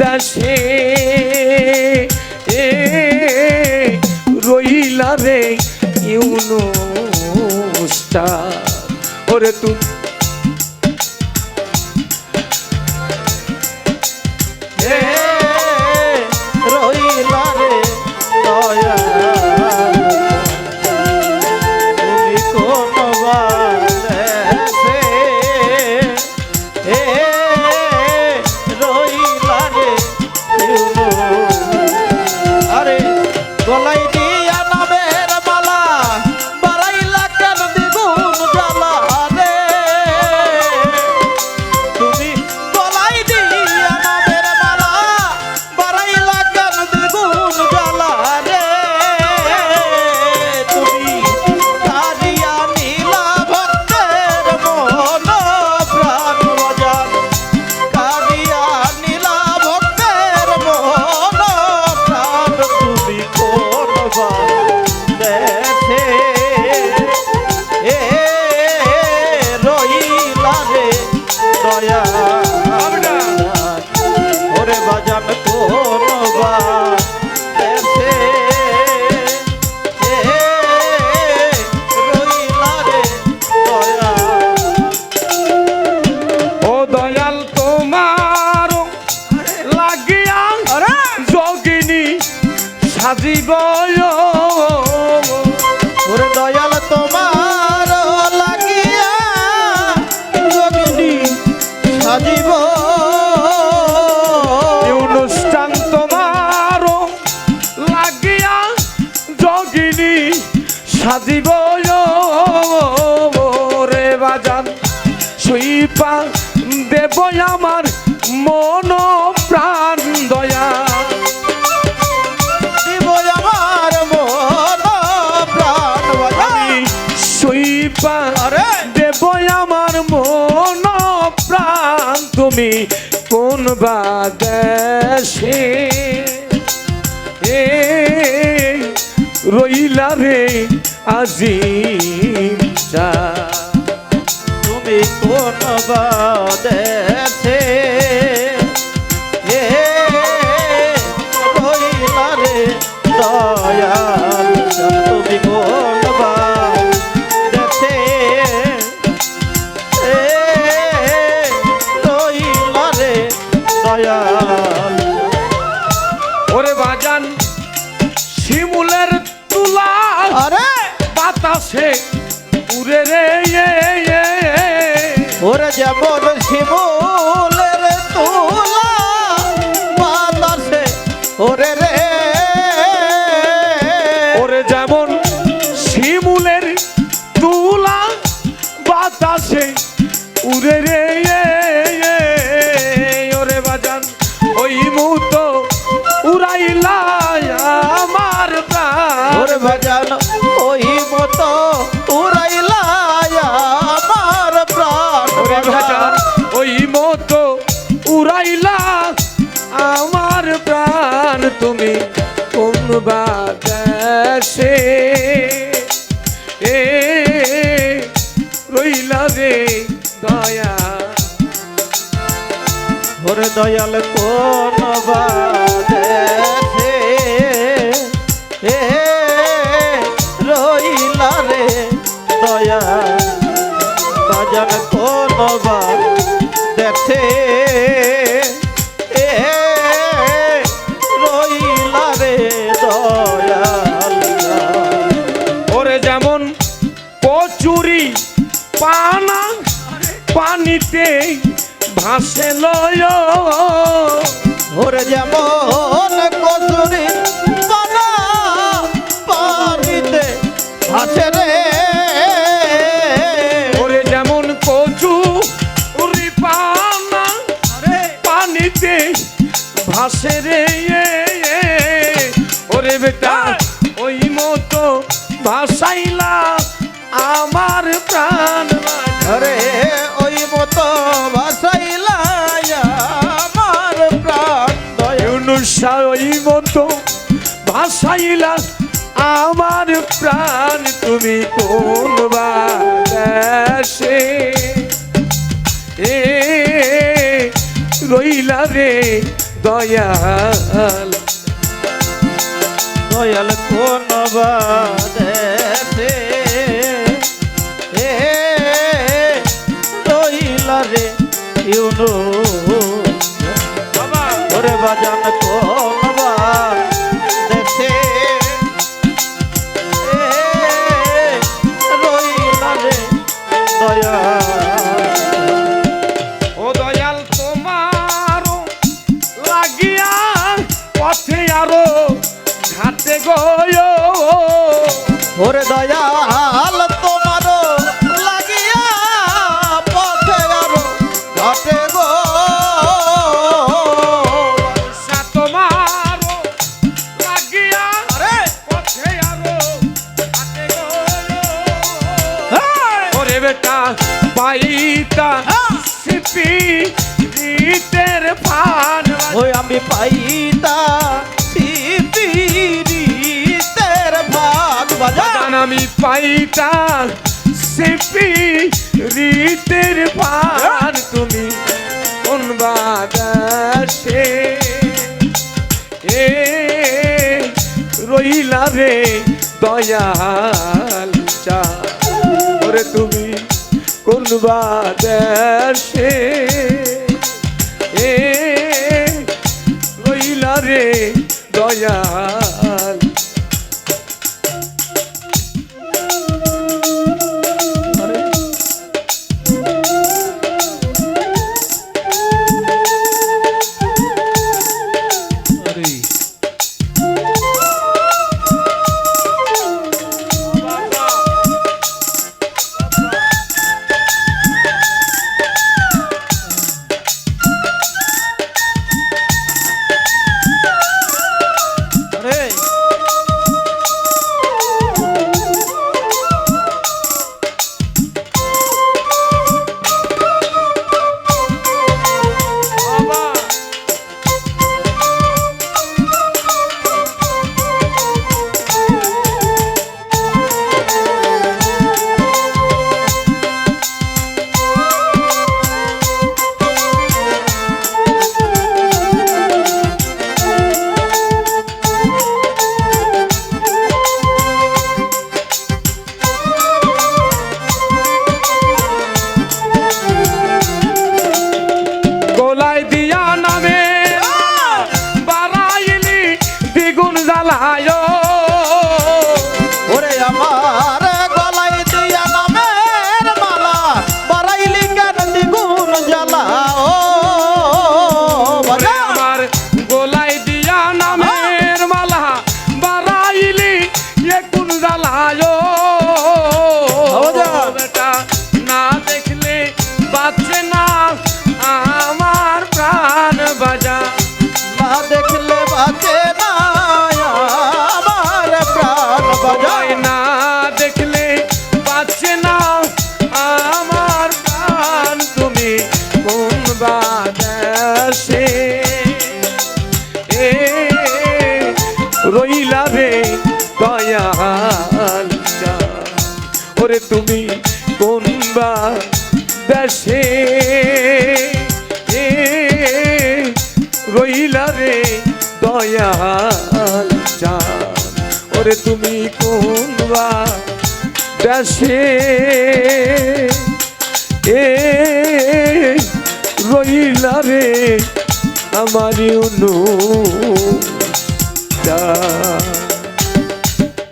দেশে রইলা রে ইউনুসটা ওরে তুই রইলা রে দয়া তুমি কোন বাদেশে রইলা রে আরে গলাই দিয়া নামের মালা বাড়াইলা কেন দ্বিগুণ জ্বালা রে তুমি গলাই দিয়া নামের মালা বাড়াইলা কেন দ্বিগুণ জ্বালা রে তুমি কারিয়া নীলা ভক্তের মন প্রাণ বাজান কারিয়া নীলা ভক্তের মন প্রাণ তুমি কোন বাদেশে রইলা রে দয়া ওরে বাজান কোন বাদেশে রইলা রে দয়া ও দয়াল তোমার লাগিয়া যোগিনী সাজিব ওরে দয়াল তোমার লাগিয়া যোগিনী সাজিব অনুষ্ঠান তোমার লাগিয়া যোগিনী সাজিব রে বাজান সুইপা দেব আমার মন প্রাণ দয়া দিব আমার মন প্রাণ বাজান সুইপা আরে দেব আমার মন প্রাণ তুমি কোন বাদেশে রইলা রে আজিমটা তুমি কোন বাদেশে রইলা রে দয়াল তুমি কোন বাদেশে রইলা রে দয়াল ওরে বাজান শিমুলের তুলা আরে বাতাসে উড়ে রে ওরে যেমন শিমুলের তুলা বাতাসে ওরে রে ওরে যেমন শিমুলের তুলা বাতাসে উড়ে রে ওরে বাজান ওই মুহূর্ত উড়াইলা আমার প্রাণ ওরে বাজান ওই মতো উড়াইলা আমার প্রাণ ওরে বাজান ওই মতো উড়াইলা আমার প্রাণ তুমি কোন বাদেশে রইলা রে দয়া ওরে দয়াল কোন বাদেশে রইলা রে দয়া বাজান কোন বাদেশে রইলা রে দয়াল ওরে যেমন কচুরি পানা পানিতে ভাসে লয় ওরে যেমন কচুরি পানা পানিতে ভাসে রে ওরে যেমন কচুরি পানা পানিতে ভাসে রে ওরে বেটা ওই মতো ভাসাইলা আমার প্রাণ আরে ওই মতো ভাসাইলা আমার প্রাণ দয়া ইউনুসা ওই মতো ভাসাইলা আমার প্রাণ তুমি কোন বাদেশে রইলা রে দয়াল দয়াল কোন বাদেশে এ রইলা রে ইউনু বাবা ওরে বাজান কোন বাদেশে এ রইলা রে দয়াল ও দয়াল তোমারও লাগিয়া পথে আরো ঘাটে গয় ওরে দয়াল তোমার লাগিয়া পথে আরো ঘাটে গো তোমারও লাগিয়া আরে পথে আরো ঘাটে গয় হেই! ওরে বেটা পাইতা সিপি রীতের ফান ওই আমি পাইতা সিপিরিতের ভাগ বাজা বাজান আমি পাইতা সিপি রীতের ফান তুমি কোন বাদাসে এ রইলা রে দয়াল চা ওরে তুমি কোন বাদাসে এ রইলা রে দয়াল আরে বাবা গোলায় দিয়া নামে বারাইলি দ্বিগুণ জ্বালায় ওরে আমার গলায় দিয়া নামের মালা বাড়াইলি কেন দ্বিগুণ জ্বালা ও বাজা আমার গোলায় দিয়া নামের মালা বারাইলি দ্বিগুণ জ্বালায় বাবা। বেটা না দেখলে বাঁচে না আমার প্রাণ বাজা না দেখলে বাঁচে না আমার প্রাণ বাজায় না দেখলে বাঁচে না আমার প্রাণ তুমি কোন বাদাসে এ রইলা রে দয়াল চা ওরে তুমি কোন বাদাসে এ রইলা রে দয়াল চা ওরে তুমি কোন দেশে এ রইলা রে আমারি অনু